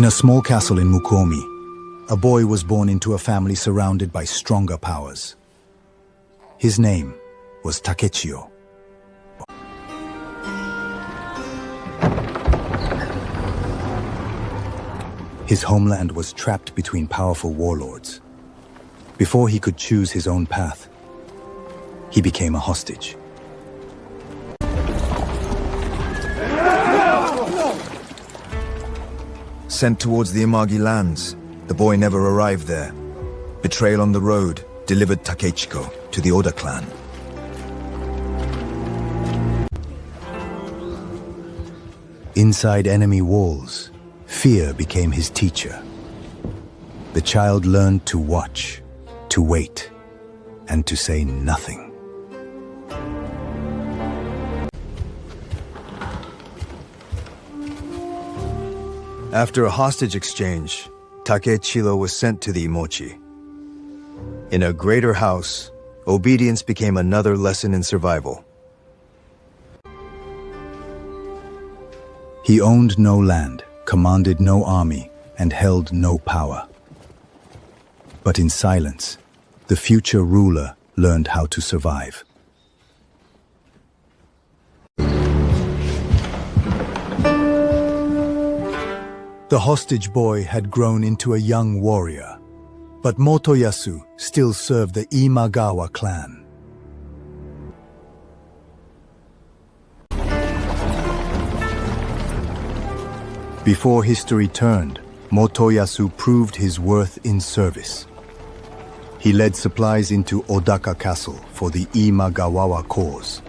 a small castle in Mukomi, a boy was born into a family surrounded by stronger powers. His name was Takechio. His homeland was trapped between powerful warlords. Before he could choose his own path, he became a hostage. Sent towards the Imagi lands, the boy never arrived there. Betrayal on the road delivered Takechiko to the Oda clan. Inside enemy walls, fear became his teacher. The child learned to watch, to wait, and to say nothing. After a hostage exchange, Takechiro was sent to the Imochi. In a greater house, obedience became another lesson in survival. He owned no land, commanded no army, and held no power. But in silence, the future ruler learned how to survive. The hostage boy had grown into a young warrior, but Motoyasu still served the Imagawa clan. Before history turned, Motoyasu proved his worth in service. He led supplies into Odaka Castle for the Imagawa cause.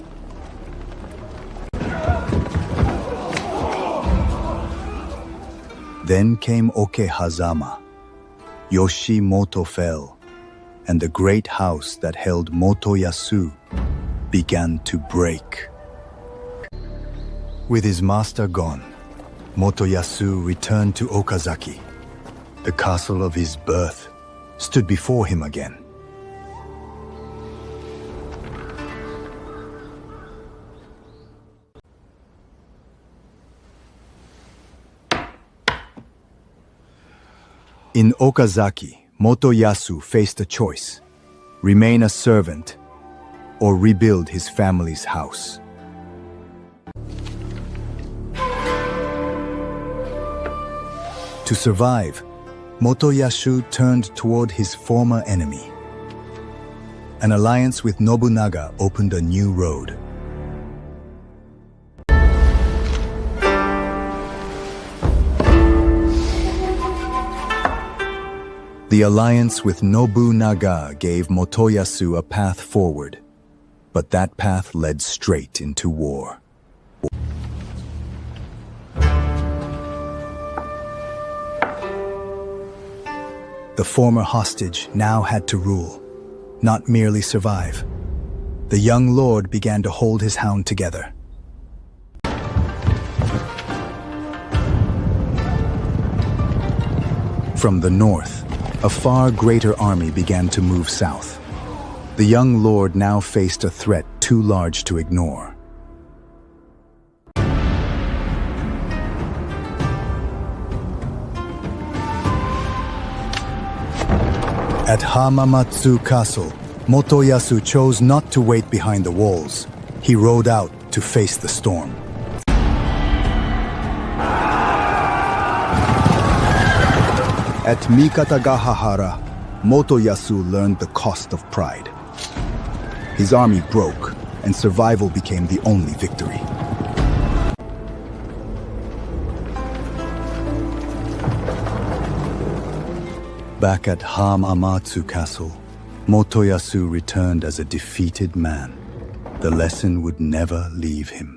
Then came Okehazama. Yoshimoto fell, and the great house that held Motoyasu began to break. With his master gone, Motoyasu returned to Okazaki. The castle of his birth stood before him again. In Okazaki, Motoyasu faced a choice: remain a servant or rebuild his family's house. To survive, Motoyasu turned toward his former enemy. An alliance with Nobunaga opened a new road. The alliance with Nobunaga gave Motoyasu a path forward, but that path led straight into war. The former hostage now had to rule, not merely survive. The young lord began to hold his hound together. From the north, a far greater army began to move south. The young lord now faced a threat too large to ignore. At Hamamatsu Castle, Motoyasu chose not to wait behind the walls. He rode out to face the storm. At Mikatagahara, Motoyasu learned the cost of pride. His army broke, and survival became the only victory. Back at Hamamatsu Castle, Motoyasu returned as a defeated man. The lesson would never leave him.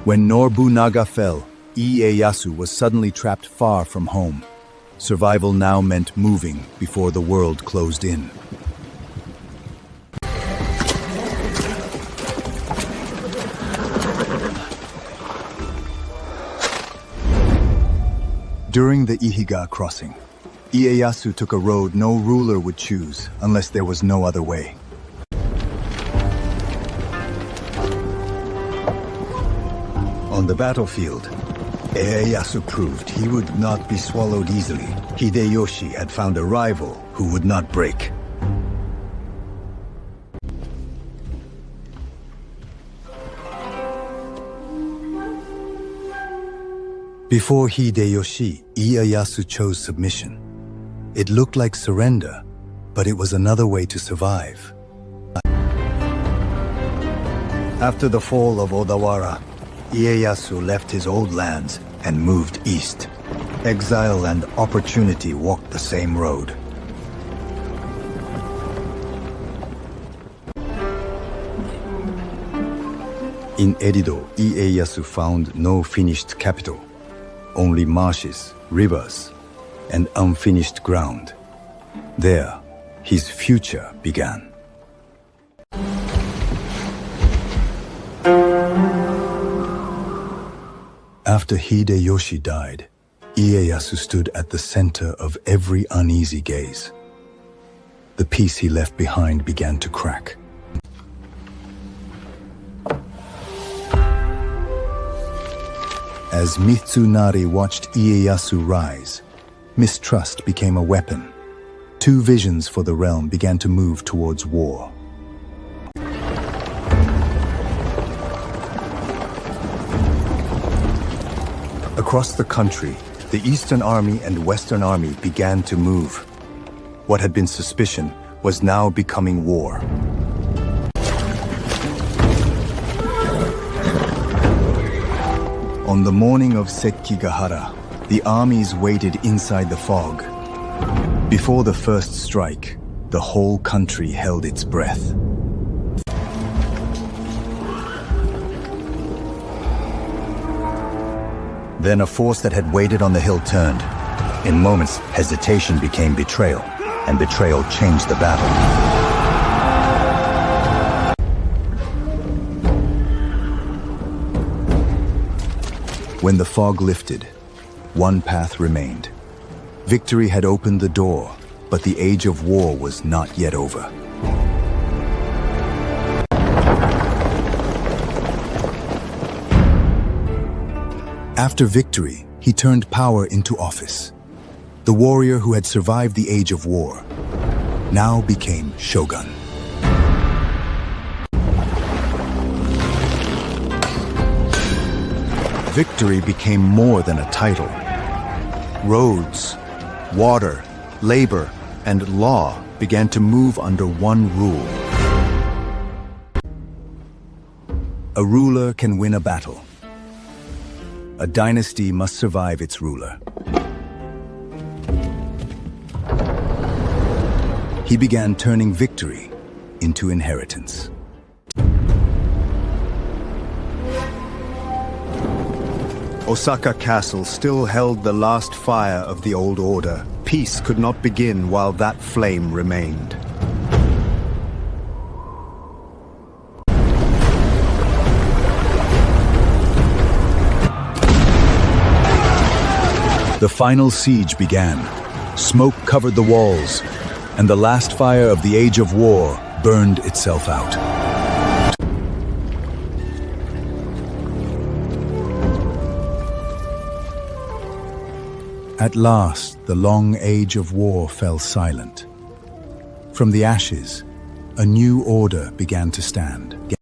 When Nobunaga fell, Ieyasu was suddenly trapped far from home. Survival now meant moving before the world closed in. During the Ihiga crossing, Ieyasu took a road no ruler would choose unless there was no other way. On the battlefield, Ieyasu proved he would not be swallowed easily. Hideyoshi had found a rival who would not break. Before Hideyoshi, Ieyasu chose submission. It looked like surrender, but it was another way to survive. After the fall of Odawara, Ieyasu left his old lands and moved east. Exile and opportunity walked the same road. In Edido, Ieyasu found no finished capital, only marshes, rivers, and unfinished ground. There, his future began. After Hideyoshi died, Ieyasu stood at the center of every uneasy gaze. The peace he left behind began to crack. As Mitsunari watched Ieyasu rise, mistrust became a weapon. Two visions for the realm began to move towards war. Across the country, the Eastern Army and Western Army began to move. What had been suspicion was now becoming war. On the morning of Sekigahara, the armies waited inside the fog. Before the first strike, the whole country held its breath. Then a force that had waited on the hill turned. In moments, hesitation became betrayal, and betrayal changed the battle. When the fog lifted, one path remained. Victory had opened the door, but the age of war was not yet over. After victory, he turned power into office. The warrior who had survived the age of war now became shogun. Victory became more than a title. Roads, water, labor, and law began to move under one rule. A ruler can win a battle. A dynasty must survive its ruler. He began turning victory into inheritance. Osaka Castle still held the last fire of the old order. Peace could not begin while that flame remained. The final siege began. Smoke covered the walls, and the last fire of the Age of War burned itself out. At last, the long Age of War fell silent. From the ashes, a new order began to stand.